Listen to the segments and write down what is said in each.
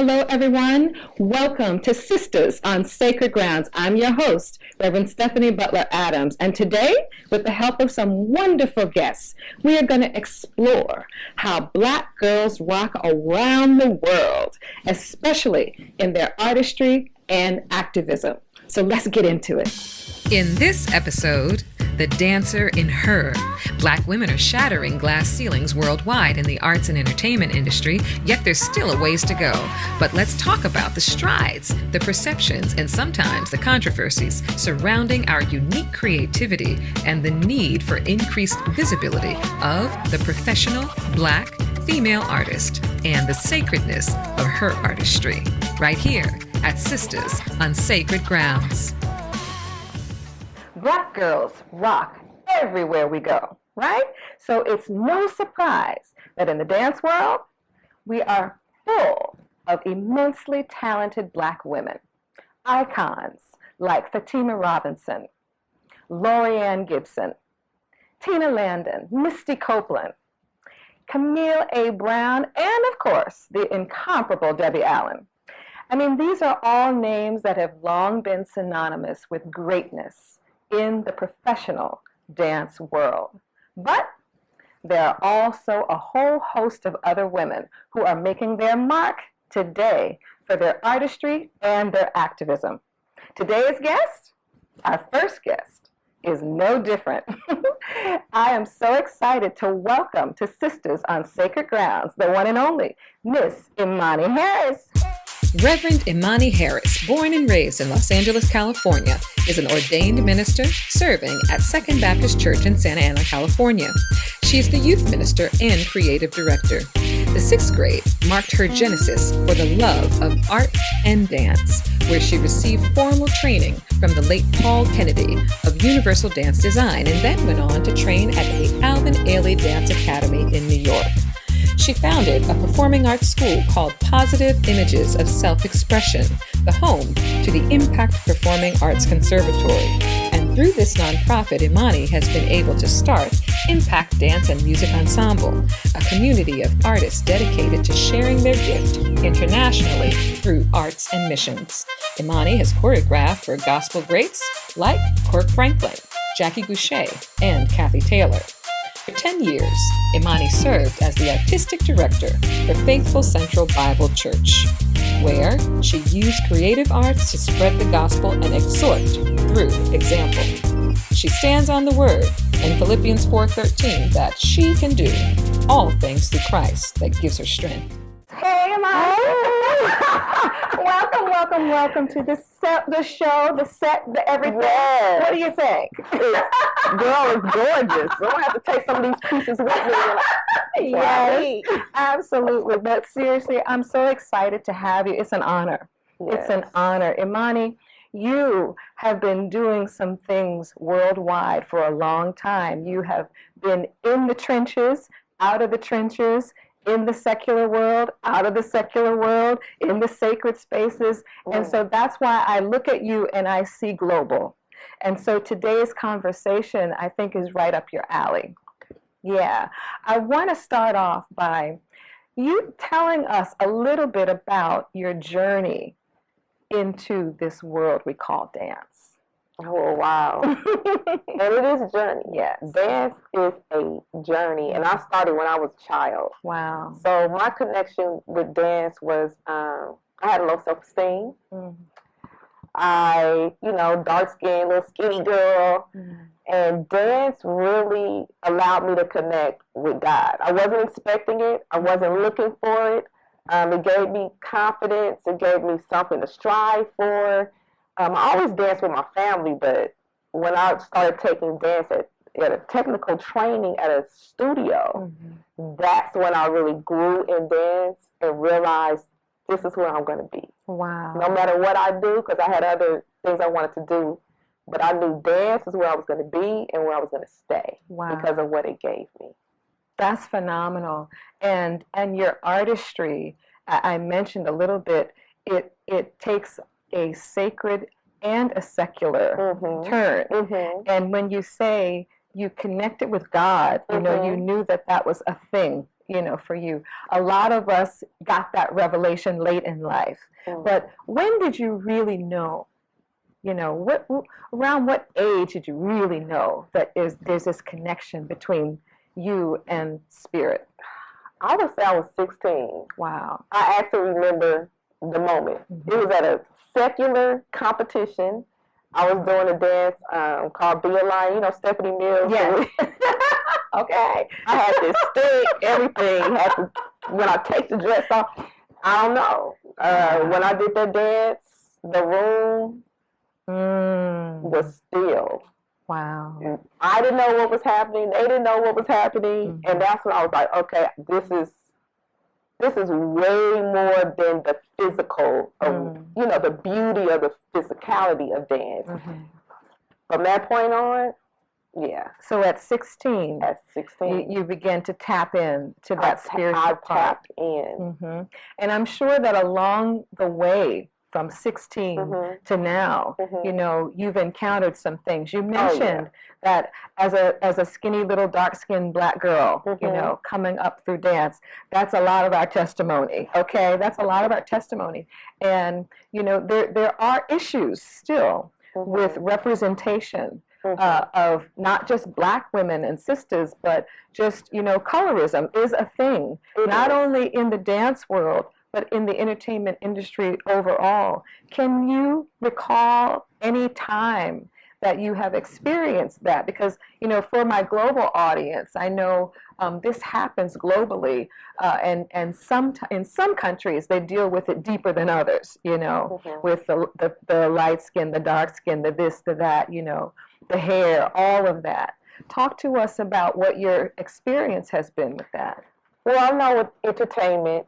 hello, everyone. Welcome to Sistahs on Sacred Grounds. I'm your host, Reverend Stephanie Butler Adams, and today, with the help of some wonderful guests, we are going to explore how Black girls rock around the world, especially in their artistry and activism. So let's get into it. In this episode, The Dancer in Her. Black women are shattering glass ceilings worldwide in the arts and entertainment industry, yet there's still a ways to go. But let's talk about the strides, the perceptions, and sometimes the controversies surrounding our unique creativity and the need for increased visibility of the professional Black female artist and the sacredness of her artistry. Right here at Sistahs on Sacred Grounds. Black girls rock everywhere we go, right? So it's no surprise that in the dance world, we are full of immensely talented Black women. Icons like Fatima Robinson, Lorianne Gibson, Tina Landon, Misty Copeland, Camille A. Brown, and of course, the incomparable Debbie Allen. I mean, these are all names that have long been synonymous with greatness in the professional dance world. But there are also a whole host of other women who are making their mark today for their artistry and their activism. Today's guest, our first guest, is no different. I am so excited to welcome to Sistahs on Sacred Grounds, the one and only Miss Imani Harris. Reverend Imani Harris, born and raised in Los Angeles, California, is an ordained minister serving at Second Baptist Church in Santa Ana, California. She is the youth minister and creative director. The sixth grade marked her genesis for the love of art and dance, where she received formal training from the late Paul Kennedy of Universal Dance Design and then went on to train at the Alvin Ailey Dance Academy in New York. She founded a performing arts school called Positive Images of Self-Expression, the home to the Impact Performing Arts Conservatory. And through this nonprofit, Imani has been able to start Impact Dance and Music Ensemble, a community of artists dedicated to sharing their gift internationally through arts and missions. Imani has choreographed for gospel greats like Kirk Franklin, Jackie Boucher, and Kathy Taylor. For 10 years, Imani served as the artistic director for Faithful Central Bible Church, where she used creative arts to spread the gospel and exhort through example. She stands on the word in Philippians 4:13 that she can do all things through Christ that gives her strength. Hey, Imani. Welcome to the show, the set, the everything. Yes. What do you think? Girl, it's gorgeous. I'm going to have to take some of these pieces with me. Yes, absolutely. But seriously, I'm so excited to have you. It's an honor. Yes. It's an honor. Imani, you have been doing some things worldwide for a long time. You have been in the trenches, out of the trenches, in the secular world, out of the secular world, in the sacred spaces. And so that's why I look at you and I see global. And so today's conversation, I think, is right up your alley. Yeah. I want to start off by you telling us a little bit about your journey into this world we call dance. Oh, wow. And it is a journey. Yes. Dance is a journey. And I started when I was a child. Wow. So my connection with dance was, I had a low self-esteem. Mm-hmm. I, dark-skinned, little skinny girl. Mm-hmm. And dance really allowed me to connect with God. I wasn't expecting it. I wasn't looking for it. It gave me confidence. It gave me something to strive for. I always danced with my family, but when I started taking dance at a technical training at a studio, that's when I really grew in dance and realized this is where I'm going to be. Wow. No matter what I do, because I had other things I wanted to do, but I knew dance is where I was going to be and where I was going to stay. Wow. Because of what it gave me. That's phenomenal. And your artistry, I mentioned a little bit, it takes a sacred and a secular turn. Mm-hmm. And when you say you connected with God, you know, you knew that was a thing for you. A lot of us got that revelation late in life. But when did you really know? Around what age did you really know that there's this connection between you and spirit? I would say I was 16. Wow. I actually remember the moment. It was at a secular competition. I was doing a dance called Be a Lion, Stephanie Mills. Yes. Okay. I had this stick, everything. When I take the dress off, I don't know. When I did that dance, the room was still. Wow. And I didn't know what was happening. They didn't know what was happening. And that's when I was like, okay, this is way more than the physical, the beauty of the physicality of dance. From that point on, yeah. So at 16, you began to tap in to that spiritual part. I tapped in. And I'm sure that along the way, from 16 to now, you've encountered some things. You mentioned that as a skinny little dark-skinned black girl, coming up through dance, that's a lot of our testimony, okay? That's a lot of our testimony. And, there are issues still with representation of not just black women and sisters, but just, colorism is a thing, not only in the dance world, but in the entertainment industry overall. Can you recall any time that you have experienced that? Because, for my global audience, I know this happens globally, and in some countries, they deal with it deeper than others, with the light skin, the dark skin, the this, the that, the hair, all of that. Talk to us about what your experience has been with that. Well, I know with entertainment,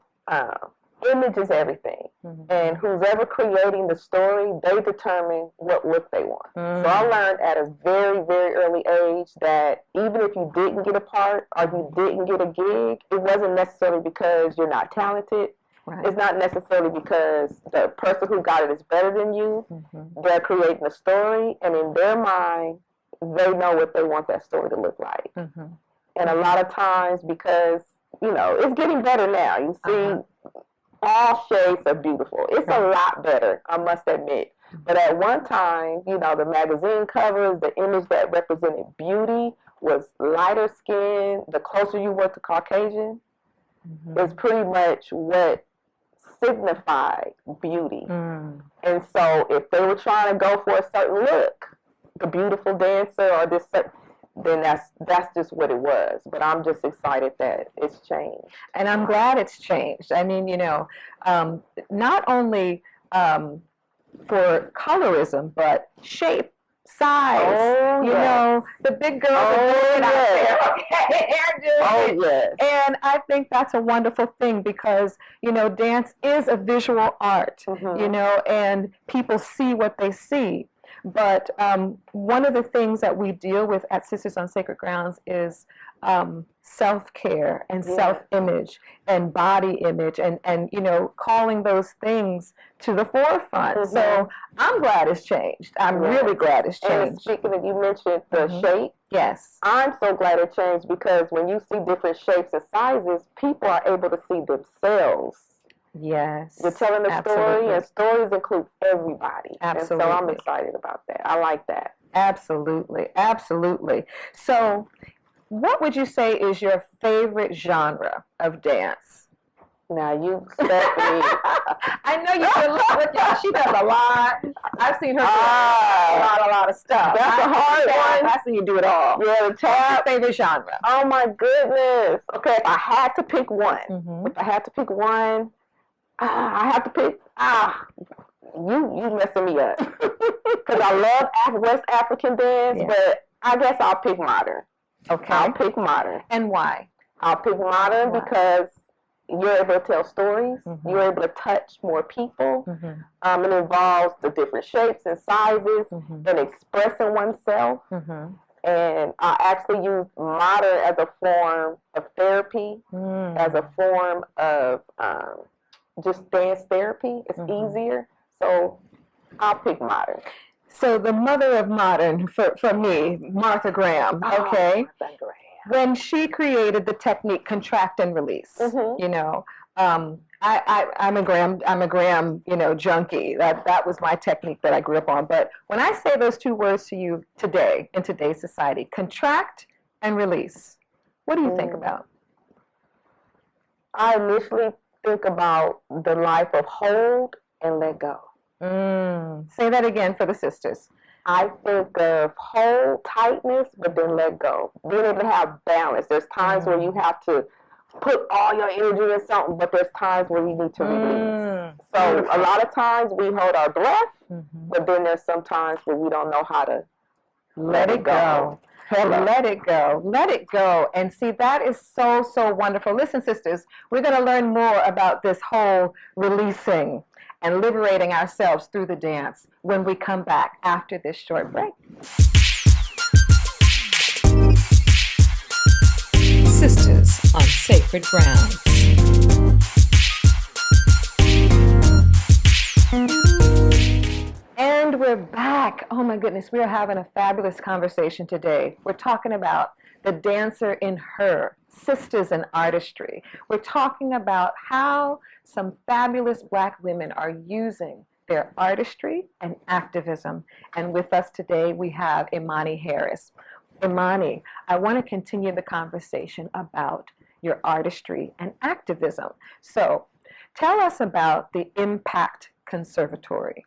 image is everything. And who's ever creating the story, they determine what look they want. So I learned at a very, very early age that even if you didn't get a part or you didn't get a gig, it wasn't necessarily because you're not talented. Right. It's not necessarily because the person who got it is better than you. They're creating a story, and in their mind, they know what they want that story to look like. And a lot of times, because, it's getting better now. You see, all shades are beautiful. It's a lot better, I must admit. But at one time, the magazine covers, the image that represented beauty was lighter skin. The closer you were to Caucasian, is pretty much what signified beauty. And so if they were trying to go for a certain look, the beautiful dancer or this certain, then that's just what it was. But I'm just excited that it's changed. And I'm glad it's changed. I mean, not only for colorism, but shape, size, the big girls are doing out there. And I think that's a wonderful thing because, dance is a visual art, and people see what they see. But one of the things that we deal with at Sistahs on Sacred Grounds is self-care and self-image and body image and calling those things to the forefront. So I'm glad it's changed. I'm really glad it's changed. And speaking of, you mentioned the shape. Yes. I'm so glad it changed because when you see different shapes and sizes, people are able to see themselves. Yes. You're telling a story, and stories include everybody. Absolutely. And so I'm excited about that. I like that. Absolutely. Absolutely. So what would you say is your favorite genre of dance? Now, you set me. I know you do a lot with y'all. She does a lot. I've seen her do a lot of stuff. That's a hard one. I've seen you do it all. Yeah, the tap. Favorite genre? Oh, my goodness. Okay, if I had to pick one, I have to pick, you messing me up. Because I love West African dance, but I guess I'll pick modern. Okay. I'll pick modern. And why? I'll pick modern because you're able to tell stories. You're able to touch more people. It involves the different shapes and sizes and expressing oneself. And I actually use modern as a form of therapy, as a form of just dance therapy. It's easier. So I'll pick modern. So the mother of modern for me, Martha Graham. Okay. Martha Graham. when she created the technique contract and release, you know, I'm a Graham, you know, junkie. That was my technique that I grew up on. But when I say those two words to you today, in today's society, contract and release, what do you think about? I initially think about the life of hold and let go. Say that again for the sisters. I think of hold, tightness, but then let go. Being able to have balance. There's times where you have to put all your energy in something, but there's times where you need to release. So a lot of times we hold our breath, but then there's some times where we don't know how to let it go. Let it go. Let it go. And see, that is so, so wonderful. Listen, sisters, we're going to learn more about this whole releasing and liberating ourselves through the dance when we come back after this short break. Sisters on Sacred Grounds. And we're back. Oh my goodness, we are having a fabulous conversation today. We're talking about the dancer in her, sisters in artistry. We're talking about how some fabulous Black women are using their artistry and activism. And with us today, we have Imani Harris. Imani, I want to continue the conversation about your artistry and activism. So tell us about the Impact Conservatory.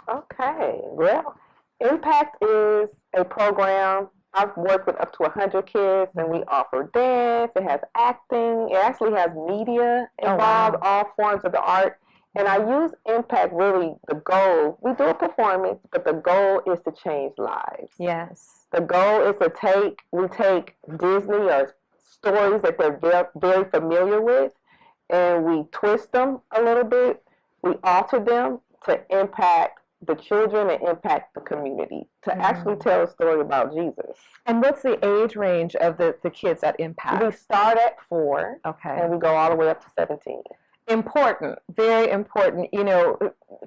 Okay, well, Impact is a program. I've worked with up to 100 kids, and we offer dance. It has acting. It actually has media involved, all forms of the art. And I use Impact, really, the goal. We do a performance, but the goal is to change lives. Yes. The goal is to we take Disney or stories that they're very familiar with, and we twist them a little bit. We alter them to impact the children and impact the community, to actually tell a story about Jesus. And what's the age range of the kids at Impact? We start at 4, and we go all the way up to 17. Important, very important. You know,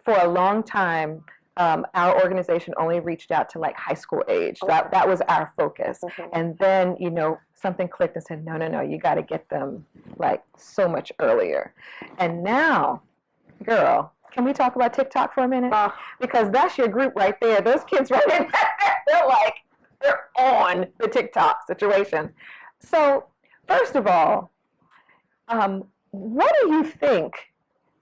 for a long time, our organization only reached out to like high school age. That was our focus. And then, you know, something clicked and said, no, you got to get them like so much earlier. And now, girl, can we talk about Tick-Tock for a minute? Because that's your group right there. Those kids right in there, they're on the Tick-Tock situation. So, first of all, what do you think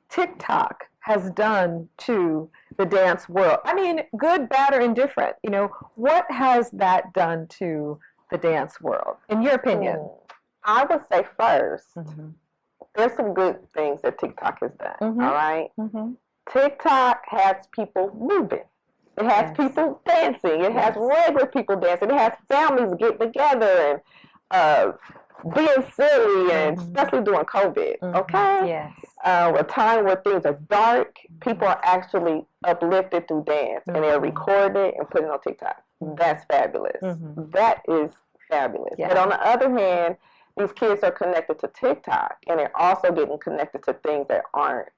Tick-Tock has done to the dance world? I mean, good, bad, or indifferent. You know, what has that done to the dance world, in your opinion? I would say first, there's some good things that Tick-Tock has done, all right? Tick-Tock has people moving. It has people dancing. It has regular people dancing. It has families getting together and being silly, and especially during COVID, okay? Yes. A time where things are dark, people are actually uplifted through dance, and they're recording it and putting it on TikTok. That's fabulous. That is fabulous. Yeah. But on the other hand, these kids are connected to TikTok, and they're also getting connected to things that aren't,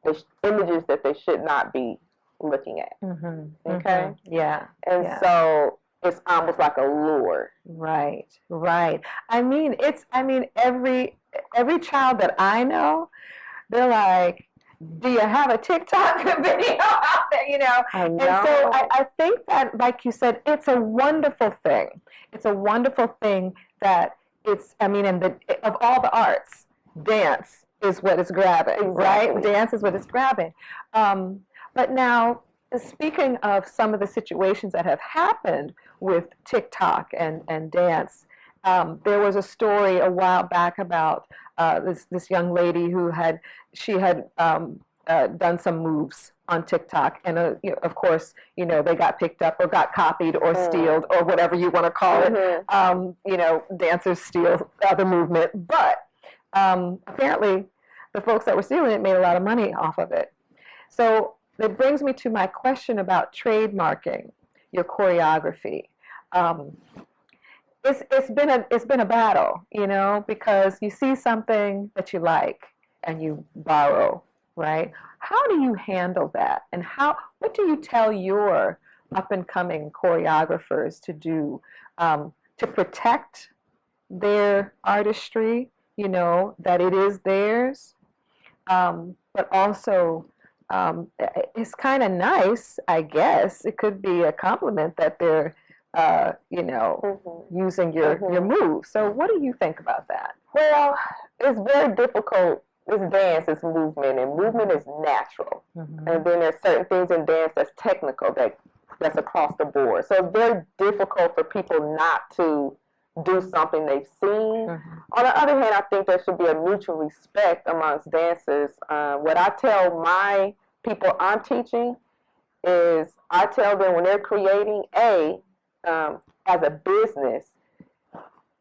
images that they should not be looking at. Okay? Yeah. And so it's almost like a lure. Right. I mean, every child that I know, they're like, do you have a TikTok video out there, you know? I know. And so I think that, like you said, it's a wonderful thing. It's a wonderful thing that of all the arts, dance is what is grabbing, right? Dance is what is grabbing. But now, speaking of some of the situations that have happened with TikTok and dance, there was a story a while back about this young lady who had done some moves on TikTok, and of course, you know, they got picked up or got copied or stealed or whatever you want to call it. You know, dancers steal other movement, but apparently the folks that were stealing it made a lot of money off of it. So that brings me to my question about trademarking your choreography. It's been a battle, you know, because you see something that you like and you borrow, right? How do you handle that? And what do you tell your up and coming choreographers to do to protect their artistry, that it is theirs, but also it's kind of nice, I guess. It could be a compliment that they're, using your move. So what do you think about that? Well, it's very difficult. This dance is movement, and movement is natural. And then there's certain things in dance that's technical, that's across the board. So it's very difficult for people not to do something they've seen. On the other hand, I think there should be a mutual respect amongst dancers. What I tell my people I'm teaching is I tell them when they're creating, as a business,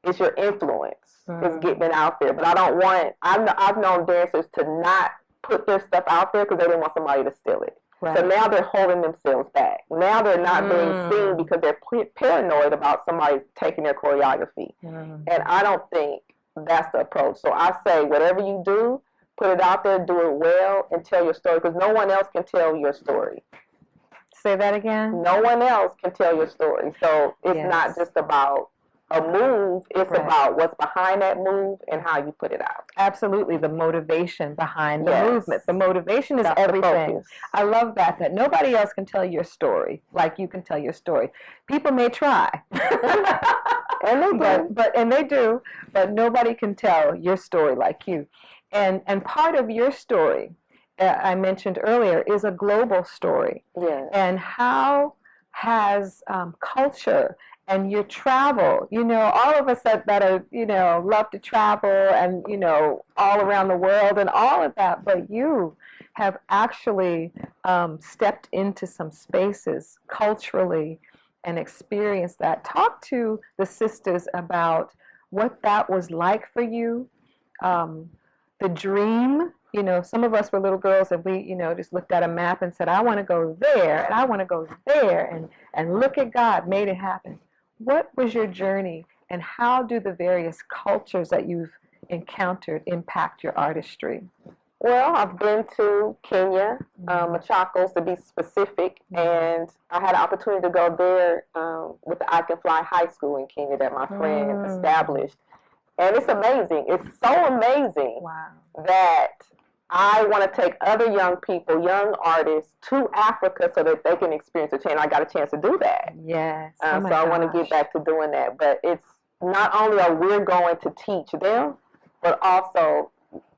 it's your influence. It's getting it out there. But I don't want, I've known dancers to not put their stuff out there because they didn't want somebody to steal it. Right. So now they're holding themselves back. Now they're not being seen because they're paranoid about somebody taking their choreography. And I don't think that's the approach. So I say, whatever you do, put it out there, do it well, and tell your story, because no one else can tell your story. Say that again? No one else can tell your story. So it's not just about a move, it's about what's behind that move and how you put it out. Absolutely, the motivation behind the movement. The motivation is everything. I love that nobody else can tell your story like you can tell your story. People may try. And they do, but nobody can tell your story like you. And part of your story, I mentioned earlier, is a global story. Yes. And how has culture and your travel, all of us that are, love to travel and, all around the world and all of that, but you have actually stepped into some spaces culturally and experienced that. Talk to the sisters about what that was like for you, the dream. Some of us were little girls and we, just looked at a map and said, I want to go there and I want to go there, and look at God made it happen. What was your journey, and how do the various cultures that you've encountered impact your artistry? Well, I've been to Kenya, Machakos to be specific, and I had an opportunity to go there with the I Can Fly High School in Kenya that my friend established. And it's amazing. It's so amazing that I want to take other young people, young artists, to Africa so that they can experience the change. I got a chance to do that. Yes. So I want to get back to doing that. But it's not only are we going to teach them, but also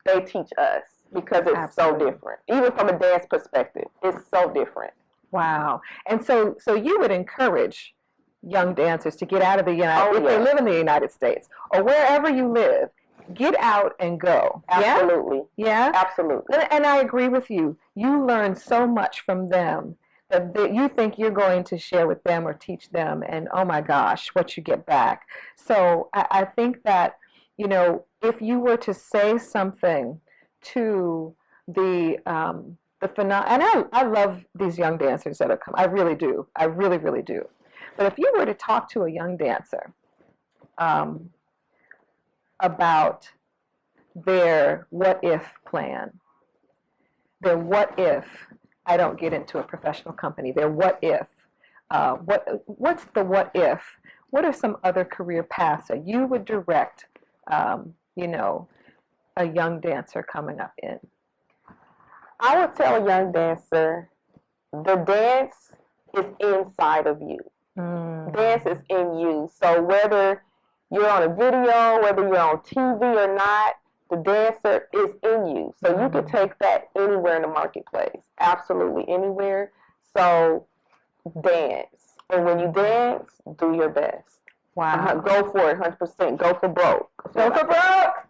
they teach us, because it's so different. Even from a dance perspective, it's so different. Wow. And so you would encourage young dancers to get out of the United States, if they live in the United States, or wherever you live, get out and go. Absolutely. Yeah? Absolutely. And I agree with you. You learn so much from them that you think you're going to share with them or teach them, and oh my gosh, what you get back. So I think that, if you were to say something to the and I love these young dancers that have come. I really do. I really, really do. But if you were to talk to a young dancer about their what-if plan, their what-if I don't get into a professional company, their what-if, what's the what-if? What are some other career paths that you would direct, a young dancer coming up in? I would tell a young dancer, the dance is inside of you. Dance is in you. So whether you're on a video, whether you're on TV or not, the dancer is in you. So you can take that anywhere in the marketplace. Absolutely anywhere. So dance. And when you dance, do your best. Wow. Go for it, 100%. Go for broke. Go for broke.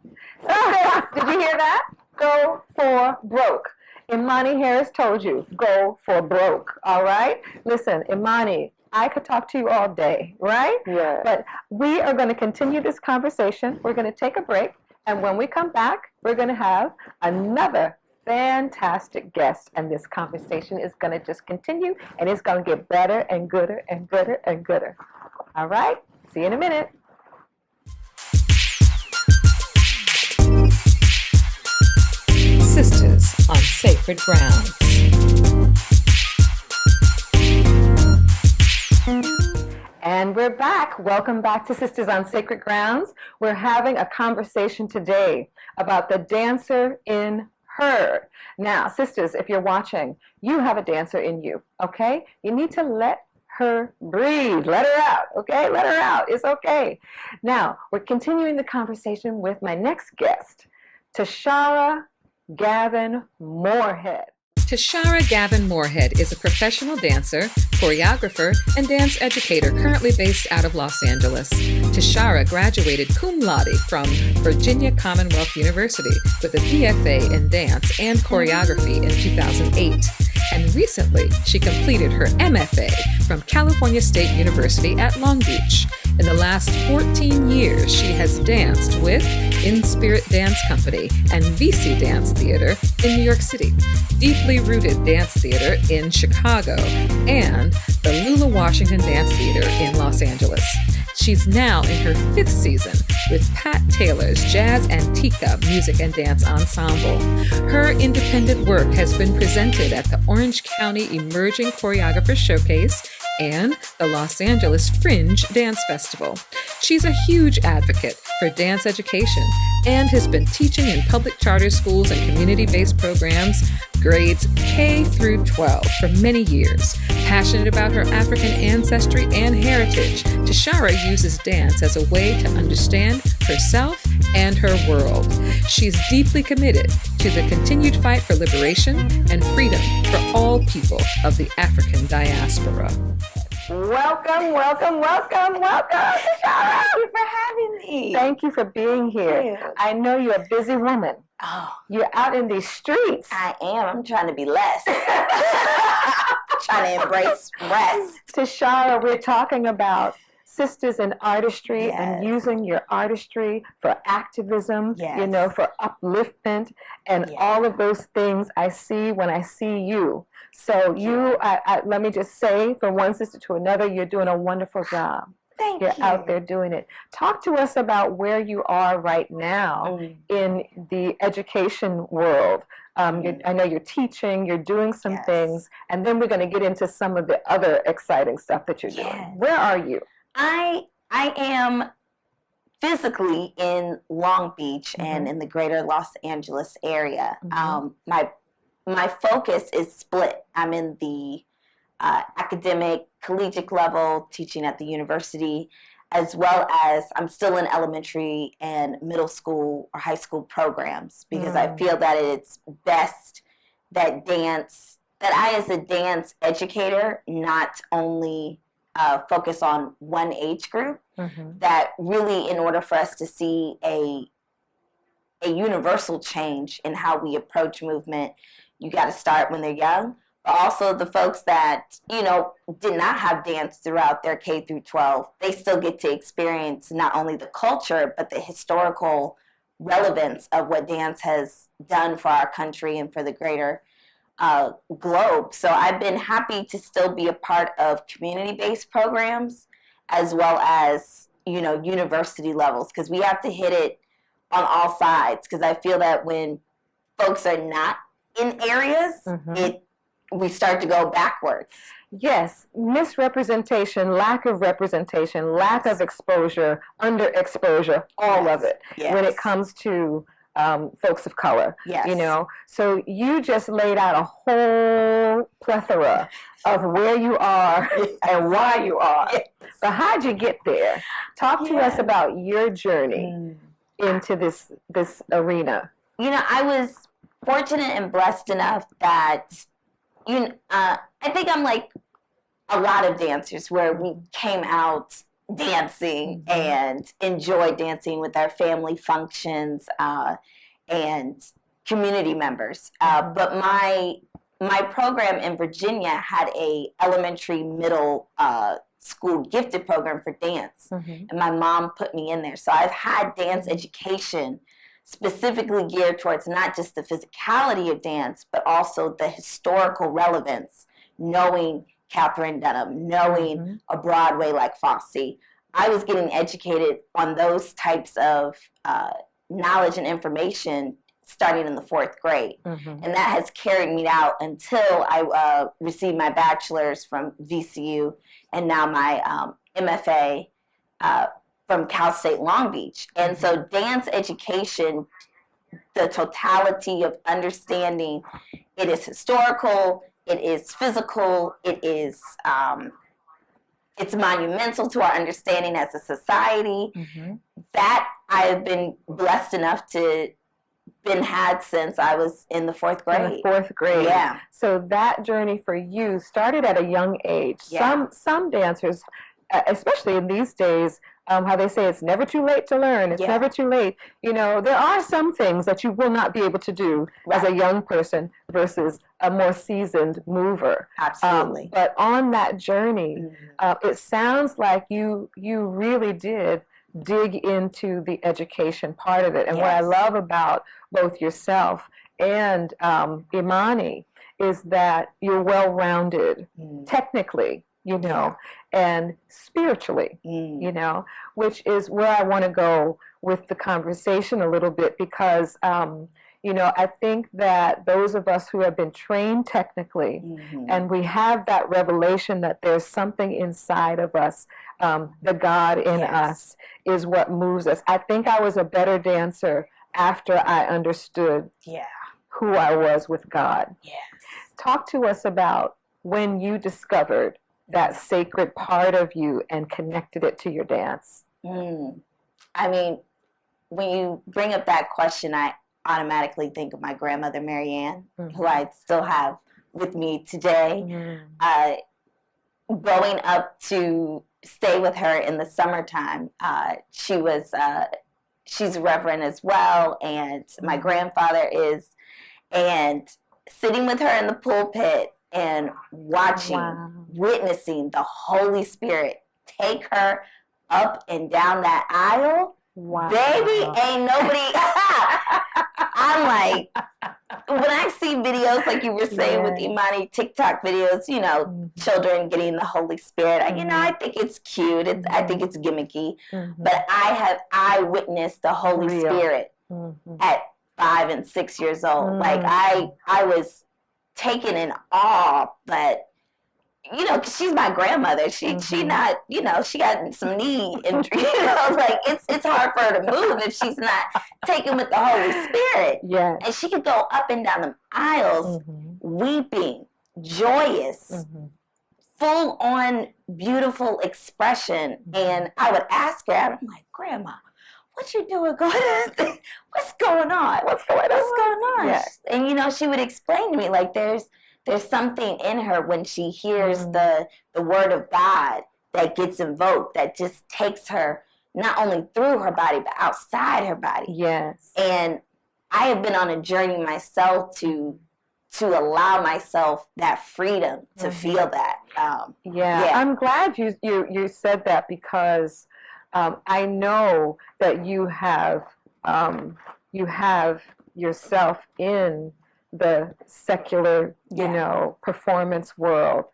Did you hear that? Go for broke. Imani Harris told you, go for broke. All right? Listen, Imani, I could talk to you all day, right? Yes. But we are going to continue this conversation. We're going to take a break. And when we come back, we're going to have another fantastic guest. And this conversation is going to just continue. And it's going to get better and gooder and gooder and gooder. All right? See you in a minute. Sisters on Sacred Grounds. And we're back. Welcome back to Sisters on Sacred Grounds. We're having a conversation today about the dancer in her. Now, sisters, if you're watching, you have a dancer in you, okay? You need to let her breathe. Let her out, okay? Let her out. It's okay. Now, we're continuing the conversation with my next guest, Tashara Gavin-Moorehead. Tashara Gavin-Moorehead is a professional dancer, choreographer, and dance educator currently based out of Los Angeles. Tashara graduated cum laude from Virginia Commonwealth University with a BFA in dance and choreography in 2008. And recently, she completed her MFA from California State University at Long Beach. In the last 14 years, she has danced with In Spirit Dance Company and VC Dance Theater in New York City, Deeply Rooted Dance Theater in Chicago, and the Lula Washington Dance Theater in Los Angeles. She's now in her 5th season with Pat Taylor's Jazz Antica Music and Dance Ensemble. Her independent work has been presented at the Orange County Emerging Choreographer Showcase and the Los Angeles Fringe Dance Festival. She's a huge advocate for dance education and has been teaching in public charter schools and community-based programs, grades K through 12 for many years. Passionate about her African ancestry and heritage, Tashara uses dance as a way to understand herself and her world. She's deeply committed to the continued fight for liberation and freedom for all people of the African diaspora. Welcome, welcome, welcome, welcome, Tashara. Thank you for having me. Thank you for being here. Yeah. I know you're a busy woman. Oh, You're out in these streets. I am. I'm trying to be less. Trying to embrace rest. Tashara, we're talking about sisters in artistry Yes. and using your artistry for activism, Yes. you know, for upliftment and Yes. all of those things I see when I see you. So you, let me just say, from one sister to another, you're doing a wonderful job. Thank You're you. out there doing it. Talk to us about where you are right now in the education world. I know you're teaching, you're doing some Yes. things, and then we're going to get into some of the other exciting stuff that you're Yes. doing. Where are you? I am physically in Long Beach and in the greater Los Angeles area. My focus is split. I'm in the academic, collegiate level, teaching at the university, as well as I'm still in elementary and middle school or high school programs because I feel that it's best that I as a dance educator not only focus on one age group, that really in order for us to see a universal change in how we approach movement, you got to start when they're young. But also the folks that, you know, did not have dance throughout their K through 12, they still get to experience not only the culture, but the historical relevance of what dance has done for our country and for the greater globe. So I've been happy to still be a part of community-based programs as well as, you know, university levels, because we have to hit it on all sides, because I feel that when folks are not in areas, we start to go backwards. Yes, misrepresentation, lack of representation, lack of exposure, underexposure, all of it when it comes to folks of color. Yes. You know, so you just laid out a whole plethora of where you are and why you are. But how'd you get there? Talk to us about your journey into this arena. You know, I was fortunate and blessed enough that I think I'm like a lot of dancers where we came out dancing and enjoyed dancing with our family functions and community members. But my program in Virginia had a elementary, middle school gifted program for dance, and my mom put me in there. So I've had dance education specifically geared towards not just the physicality of dance, but also the historical relevance, knowing Catherine Dunham, knowing a Broadway like Fosse. I was getting educated on those types of knowledge and information starting in the 4th grade. And that has carried me out until I received my bachelor's from VCU and now my MFA from Cal State Long Beach. And so dance education, the totality of understanding, it is historical, it is physical, it is it's monumental to our understanding as a society. That I have been blessed enough to had since I was in the 4th grade. In the 4th grade. Yeah. So that journey for you started at a young age. Yeah. Some dancers, especially in these days, how they say it's never too late to learn. It's never too late. You know, there are some things that you will not be able to do as a young person versus a more seasoned mover. Absolutely. But on that journey, it sounds like you really did dig into the education part of it. And what I love about both yourself and Imani is that you're well-rounded, technically, you know, and spiritually, you know, which is where I want to go with the conversation a little bit because, you know, I think that those of us who have been trained technically and we have that revelation that there's something inside of us, the God in us is what moves us. I think I was a better dancer after I understood who I was with God. Talk to us about when you discovered that sacred part of you and connected it to your dance. I mean, when you bring up that question, I automatically think of my grandmother, Mary Ann, who I still have with me today. Growing up to stay with her in the summertime, she's Reverend as well, and my grandfather is, and sitting with her in the pulpit and watching, witnessing the Holy Spirit take her up and down that aisle, baby, ain't nobody. I'm like, when I see videos like you were saying with Imani, Tick-Tock videos, you know, children getting the Holy Spirit, you know, I think it's cute. I think it's gimmicky. But I witnessed the Holy Spirit at 5 and 6 years old. Like I was taken in awe, but you know, 'cause she's my grandmother. She not, you know, she got some knee injury. You know, like it's hard for her to move if she's not taken with the Holy Spirit. And she could go up and down the aisles, weeping, joyous, full on beautiful expression. And I would ask her, I'm like, Grandma, what you doing? What's going on? What's going on? And you know, she would explain to me like there's something in her when she hears the word of God that gets invoked that just takes her not only through her body but outside her body. And I have been on a journey myself to allow myself that freedom to feel that. I'm glad you said that because I know that you have yourself in the secular, you know, performance world,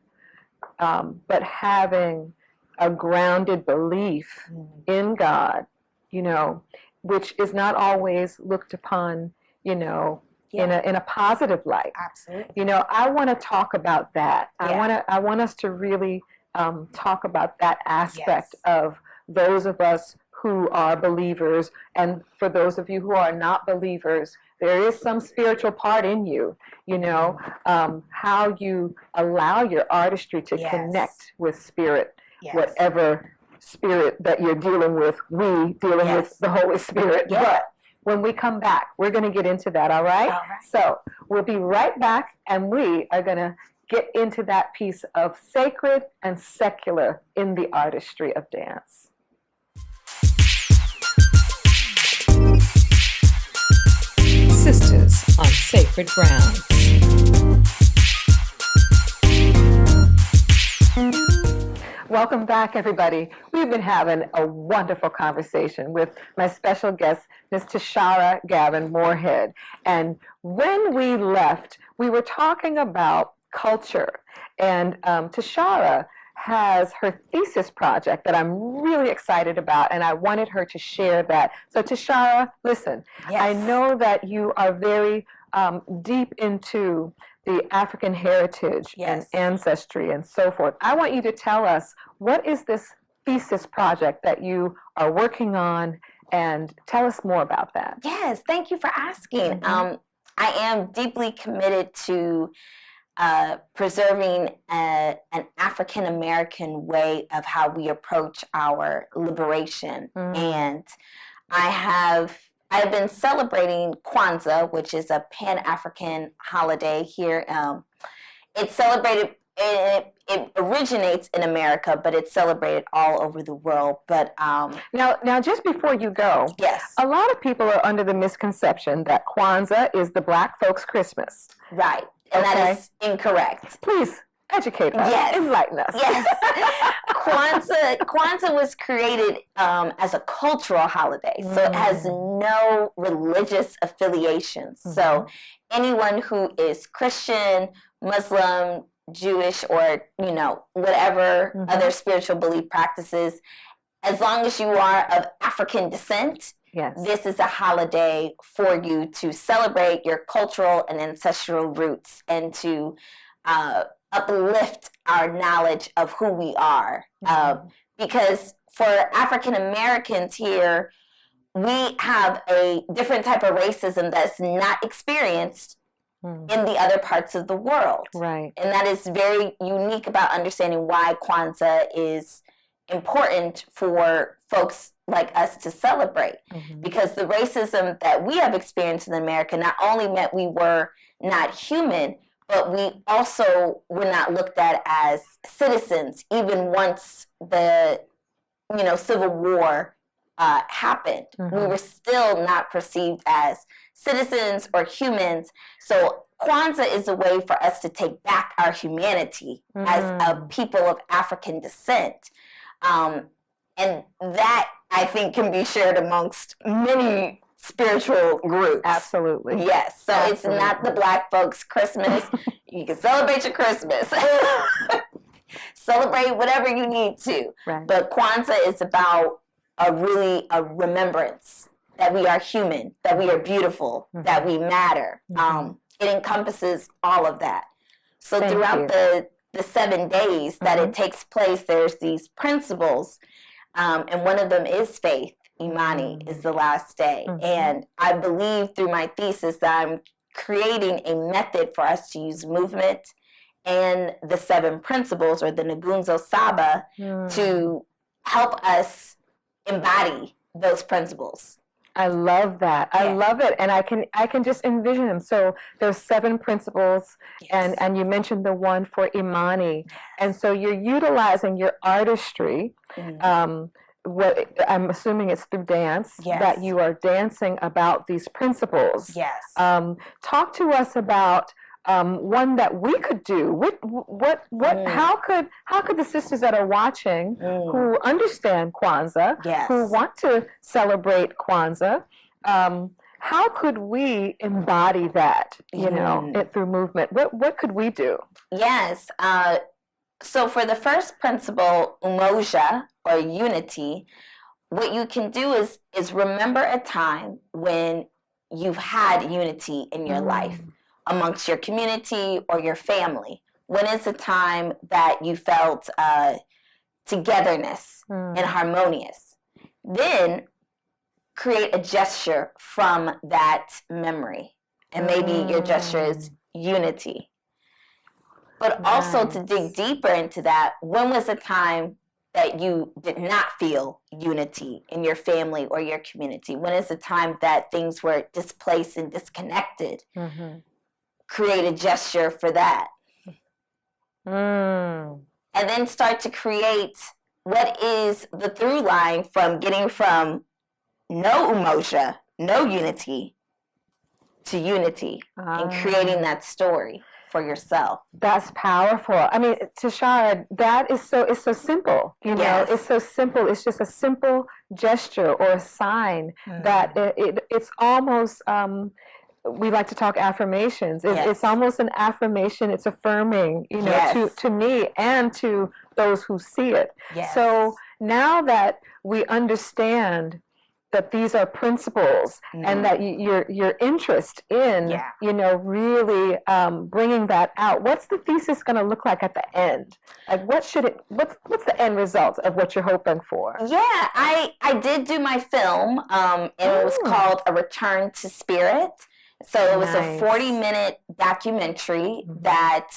but having a grounded belief in God, you know, which is not always looked upon, you know, in a positive light. Absolutely. You know, I want to talk about that. I want us to really talk about that aspect of those of us who are believers, and for those of you who are not believers, there is some spiritual part in you, you know, how you allow your artistry to connect with spirit, whatever spirit that you're dealing with, dealing with the Holy Spirit. But when we come back, we're going to get into that, all right? So we'll be right back, and we are going to get into that piece of sacred and secular in the artistry of dance. Sistahs on Sacred Grounds. Welcome back, everybody. We've been having a wonderful conversation with my special guest, Ms. Tashara Gavin-Moorehead. And when we left, we were talking about culture. And Tashara has her thesis project that I'm really excited about, and I wanted her to share that. So Tashara, listen, I know that you are very deep into the African heritage and ancestry and so forth. I want you to tell us, what is this thesis project that you are working on, and tell us more about that. Yes, thank you for asking. I am deeply committed to preserving an African American way of how we approach our liberation. And I've been celebrating Kwanzaa, which is a Pan-African holiday here. It's celebrated, it originates in America, but it's celebrated all over the world. But now, just before you go, yes, a lot of people are under the misconception that Kwanzaa is the Black folks' Christmas. right, and that is incorrect. Please educate us, Yes. enlighten us. Yes, Kwanzaa was created as a cultural holiday, so it has no religious affiliations. So anyone who is Christian, Muslim, Jewish, or whatever other spiritual belief practices, as long as you are of African descent, this is a holiday for you to celebrate your cultural and ancestral roots and to uplift our knowledge of who we are. Because for African Americans here, we have a different type of racism that's not experienced in the other parts of the world. Right. And that is very unique about understanding why Kwanzaa is important for folks like us to celebrate. Because the racism that we have experienced in America not only meant we were not human, but we also were not looked at as citizens even once the Civil War happened. We were still not perceived as citizens or humans. So Kwanzaa is a way for us to take back our humanity as a people of African descent. And that, I think, can be shared amongst many spiritual groups. Absolutely. Yes. So it's not the Black folks' Christmas. You can celebrate your Christmas. Celebrate whatever you need to. Right. But Kwanzaa is about a remembrance that we are human, that we are beautiful, that we matter. It encompasses all of that. So throughout the 7 days that it takes place, there's these principles, and one of them is faith. Imani is the last day. And I believe through my thesis that I'm creating a method for us to use movement and the 7 principles, or the Nagunzo Saba, to help us embody those principles. I love that. I love it, and I can just envision them. So there's 7 principles, and you mentioned the one for Imani, and so you're utilizing your artistry. What I'm assuming it's through dance that you are dancing about these principles. Yes. Talk to us about one that we could do. How could the sisters that are watching, who understand Kwanzaa, who want to celebrate Kwanzaa, how could we embody that? It through movement. What could we do? Yes. So for the first principle, umoja, or unity, what you can do is remember a time when you've had unity in your life amongst your community or your family. When is a time that you felt togetherness and harmonious? Then create a gesture from that memory. And maybe your gesture is unity. But also to dig deeper into that, when was a time that you did not feel unity in your family or your community? When is the time that things were displaced and disconnected? Create a gesture for that. And then start to create what is the through line from getting from no umoja, no unity, to unity, and creating that story for yourself. That's powerful. I mean, Tashara, that is it's so simple. It's so simple. It's just a simple gesture or a sign that it's almost. We like to talk affirmations. It's almost an affirmation. It's affirming, to me and to those who see it. So now that we understand that these are principles, and that your interest in, really bringing that out. What's the thesis going to look like at the end? Like, what's the end result of what you're hoping for? Yeah, I did do my film, and it was called A Return to Spirit. So it was a 40-minute documentary that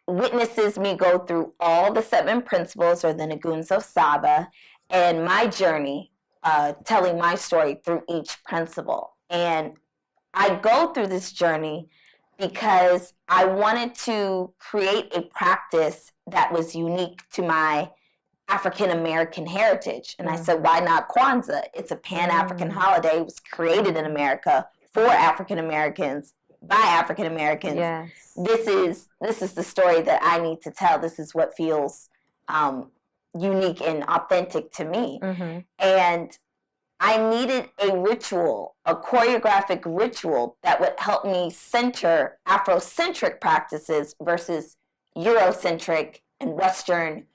witnesses me go through all the 7 principles, or the Naguns of Saba, and my journey, telling my story through each principle. And I go through this journey because I wanted to create a practice that was unique to my African American heritage. And I said, why not Kwanzaa? It's a Pan-African holiday. It was created in America for African Americans by African Americans. Yes. This is the story that I need to tell. This is what feels unique and authentic to me. And I needed a ritual, a choreographic ritual that would help me center Afrocentric practices versus Eurocentric and Western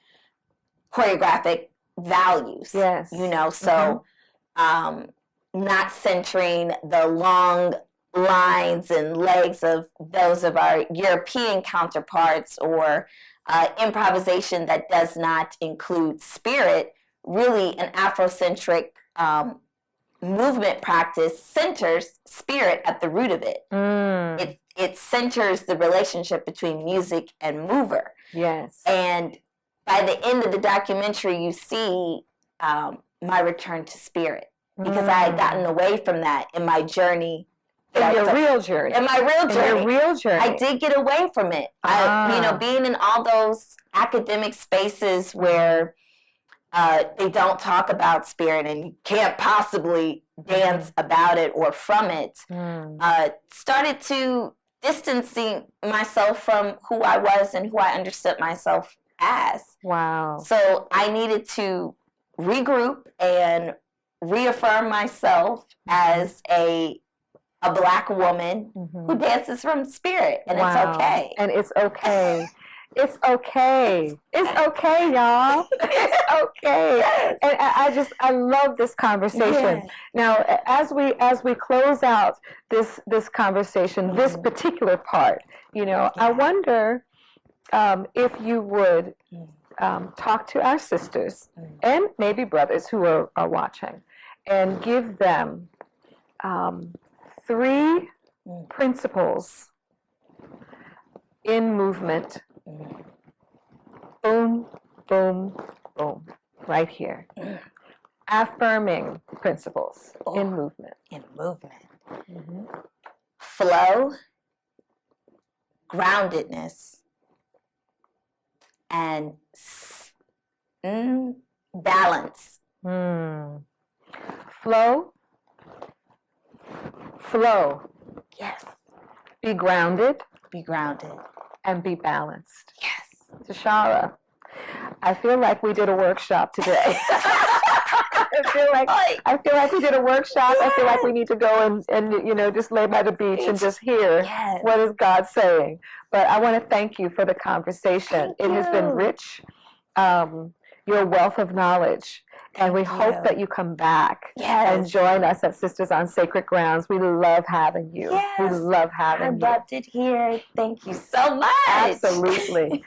choreographic values. Yes. So not centering the long lines and legs of those of our European counterparts, or improvisation that does not include spirit. Really, an Afrocentric movement practice centers spirit at the root of it. It centers the relationship between music and mover. Yes. And by the end of the documentary, you see my return to spirit, because I had gotten away from that in my journey. In your real journey. In my real journey. In your real journey. I did get away from it. Being in all those academic spaces where they don't talk about spirit and you can't possibly dance about it or from it, started to distancing myself from who I was and who I understood myself as. Wow. So I needed to regroup and reaffirm myself as a Black woman who dances from spirit, and it's okay. And it's okay. It's okay. It's okay, y'all. It's okay. Yes. And I love this conversation. Yes. Now, as we close out this conversation, this particular part, I wonder if you would talk to our sisters and maybe brothers who are watching, and give them 3 principles in movement. Boom, boom, boom, right here. Affirming principles in movement. In movement. Flow, groundedness, and balance. Flow. Yes. Be grounded. Be grounded. And be balanced. Yes. Tashara, I feel like we did a workshop today. I feel like we did a workshop. Yes. I feel like we need to go and just lay by the beach and just hear what is God saying. But I want to thank you for the conversation. It has been rich. Your wealth of knowledge. And we hope that you come back and join us at Sisters on Sacred Grounds. We love having you. Yes. We love having you. I loved it here. Thank you so much. Absolutely.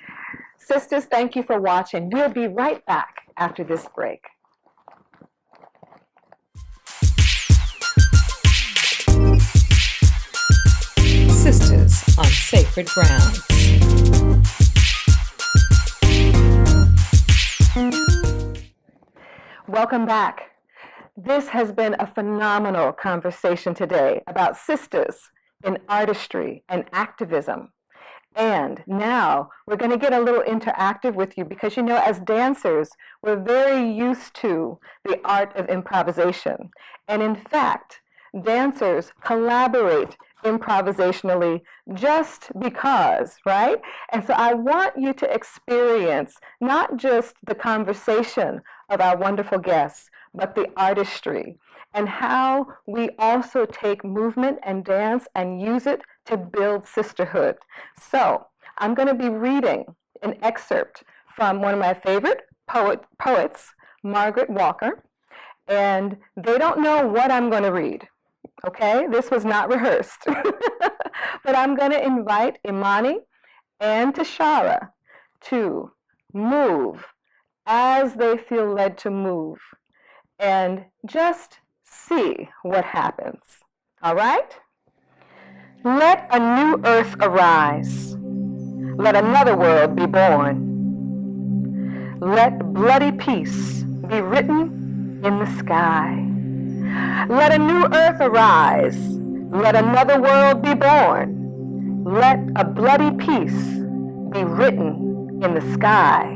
Sisters, thank you for watching. We'll be right back after this break. Sisters on Sacred Grounds. Welcome back. This has been a phenomenal conversation today about sisters in artistry and activism. And now we're going to get a little interactive with you because, as dancers, we're very used to the art of improvisation. And in fact, dancers collaborate improvisationally just because, right? And so I want you to experience not just the conversation of our wonderful guests, but the artistry and how we also take movement and dance and use it to build sisterhood. So I'm going to be reading an excerpt from one of my favorite poets, Margaret Walker. and they don't know what I'm going to read. Okay, this was not rehearsed. But I'm going to invite Imani and Tashara to move as they feel led to move and just see what happens. All right? Let a new earth arise. Let another world be born. Let bloody peace be written in the sky. Let a new earth arise. Let another world be born. Let a bloody peace be written in the sky.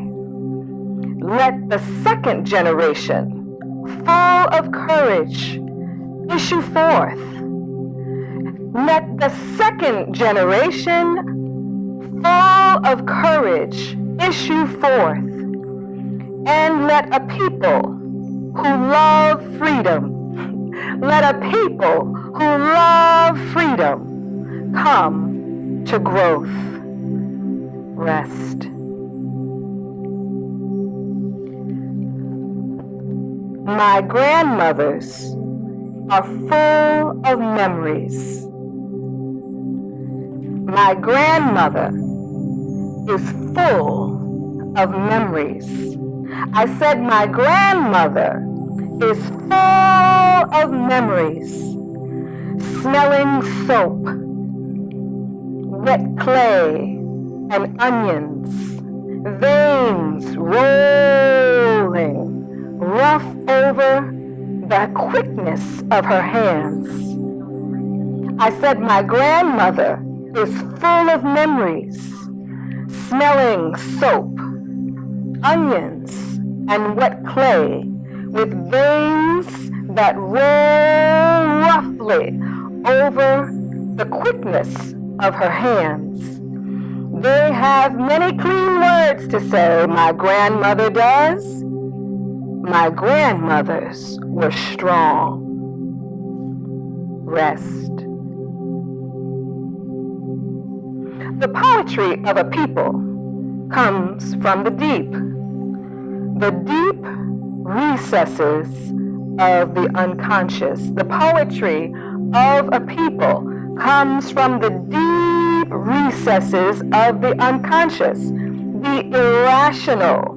Let the second generation, full of courage, issue forth. Let the second generation, full of courage, issue forth. And let a people who love freedom, let a people who love freedom come to growth. Rest. My grandmothers are full of memories. My grandmother is full of memories. I said my grandmother is full of memories. Smelling soap, wet clay, and onions, veins rolling, rough over the quickness of her hands. I said my grandmother is full of memories, smelling soap, onions, and wet clay, with veins that roll roughly over the quickness of her hands. They have many clean words to say, my grandmother does. My grandmothers were strong. Rest. The poetry of a people comes from the deep recesses of the unconscious. The poetry of a people comes from the deep recesses of the unconscious, the irrational,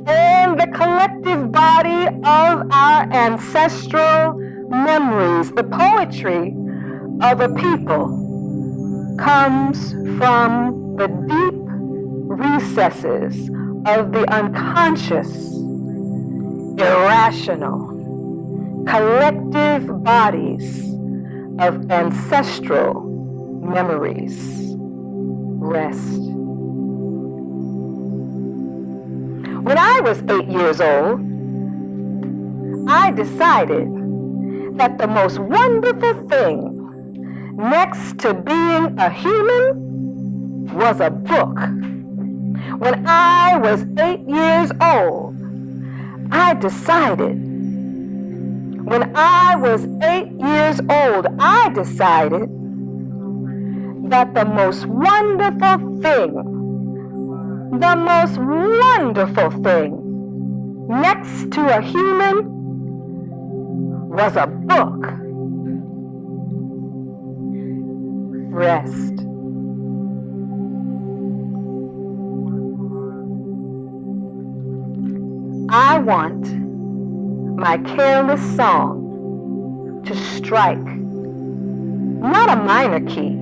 and the collective body of our ancestral memories. The poetry of a people comes from the deep recesses of the unconscious, irrational, collective bodies of ancestral memories. Rest. When I was 8 years old, I decided that the most wonderful thing next to being a human was a book. When I was 8 years old, I decided that the most wonderful thing next to a human was a book. Rest. I want my careless song to strike, not a minor key.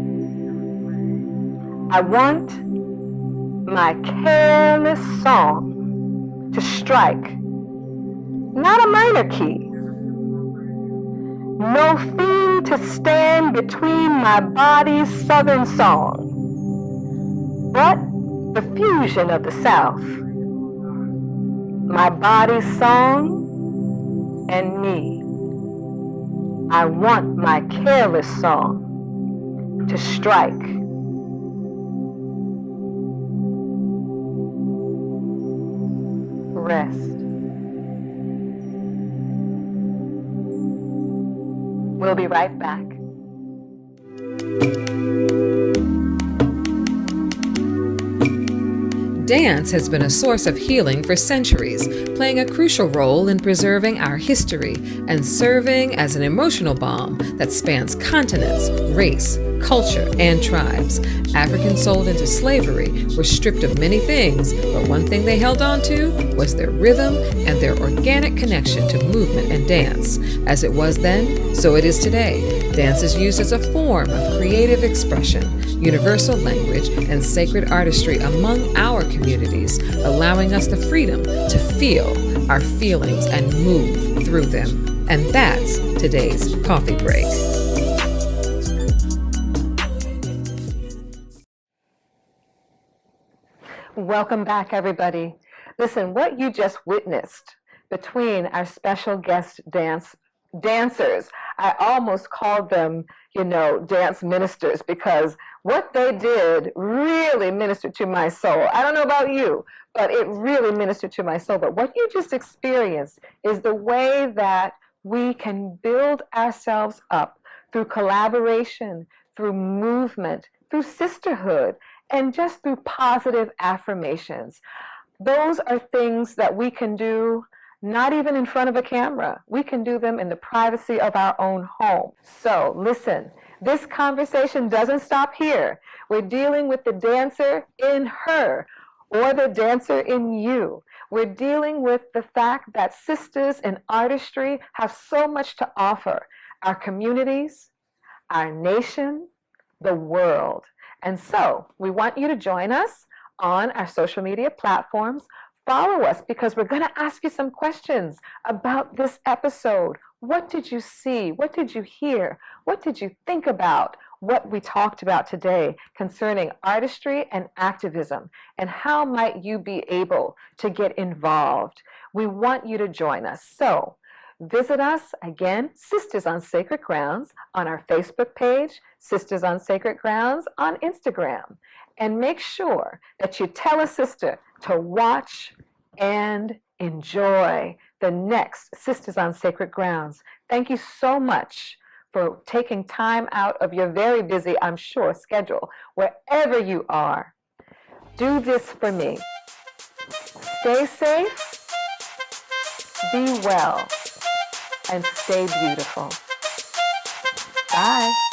I want my careless song to strike, not a minor key. No theme to stand between my body's southern song, but the fusion of the South, my body's song and me. I want my careless song to strike. Rest. We'll be right back. Dance has been a source of healing for centuries, playing a crucial role in preserving our history and serving as an emotional balm that spans continents, race, culture, and tribes. Africans sold into slavery were stripped of many things, but one thing they held on to was their rhythm and their organic connection to movement and dance. As it was then, so it is today. Dance is used as a form of creative expression, universal language, and sacred artistry among our communities, allowing us the freedom to feel our feelings and move through them. And that's today's coffee break. Welcome back, everybody. Listen, what you just witnessed between our special guest dancers, I almost called them, dance ministers, because what they did really ministered to my soul. I don't know about you, but it really ministered to my soul. But what you just experienced is the way that we can build ourselves up through collaboration, through movement, through sisterhood, and just through positive affirmations. Those are things that we can do not even in front of a camera. We can do them in the privacy of our own home. So listen, this conversation doesn't stop here. We're dealing with the dancer in her or the dancer in you. We're dealing with the fact that sisters in artistry have so much to offer our communities, our nation, the world. And so we want you to join us on our social media platforms. Follow us because we're going to ask you some questions about this episode. What did you see? What did you hear? What did you think about what we talked about today concerning artistry and activism? And how might you be able to get involved? We want you to join us. So visit us again, Sisters on Sacred Grounds, on our Facebook page, Sisters on Sacred Grounds on Instagram. And make sure that you tell a sister to watch and enjoy the next Sisters on Sacred Grounds. Thank you so much for taking time out of your very busy, I'm sure, schedule, wherever you are. Do this for me. Stay safe, be well, and stay beautiful. Bye.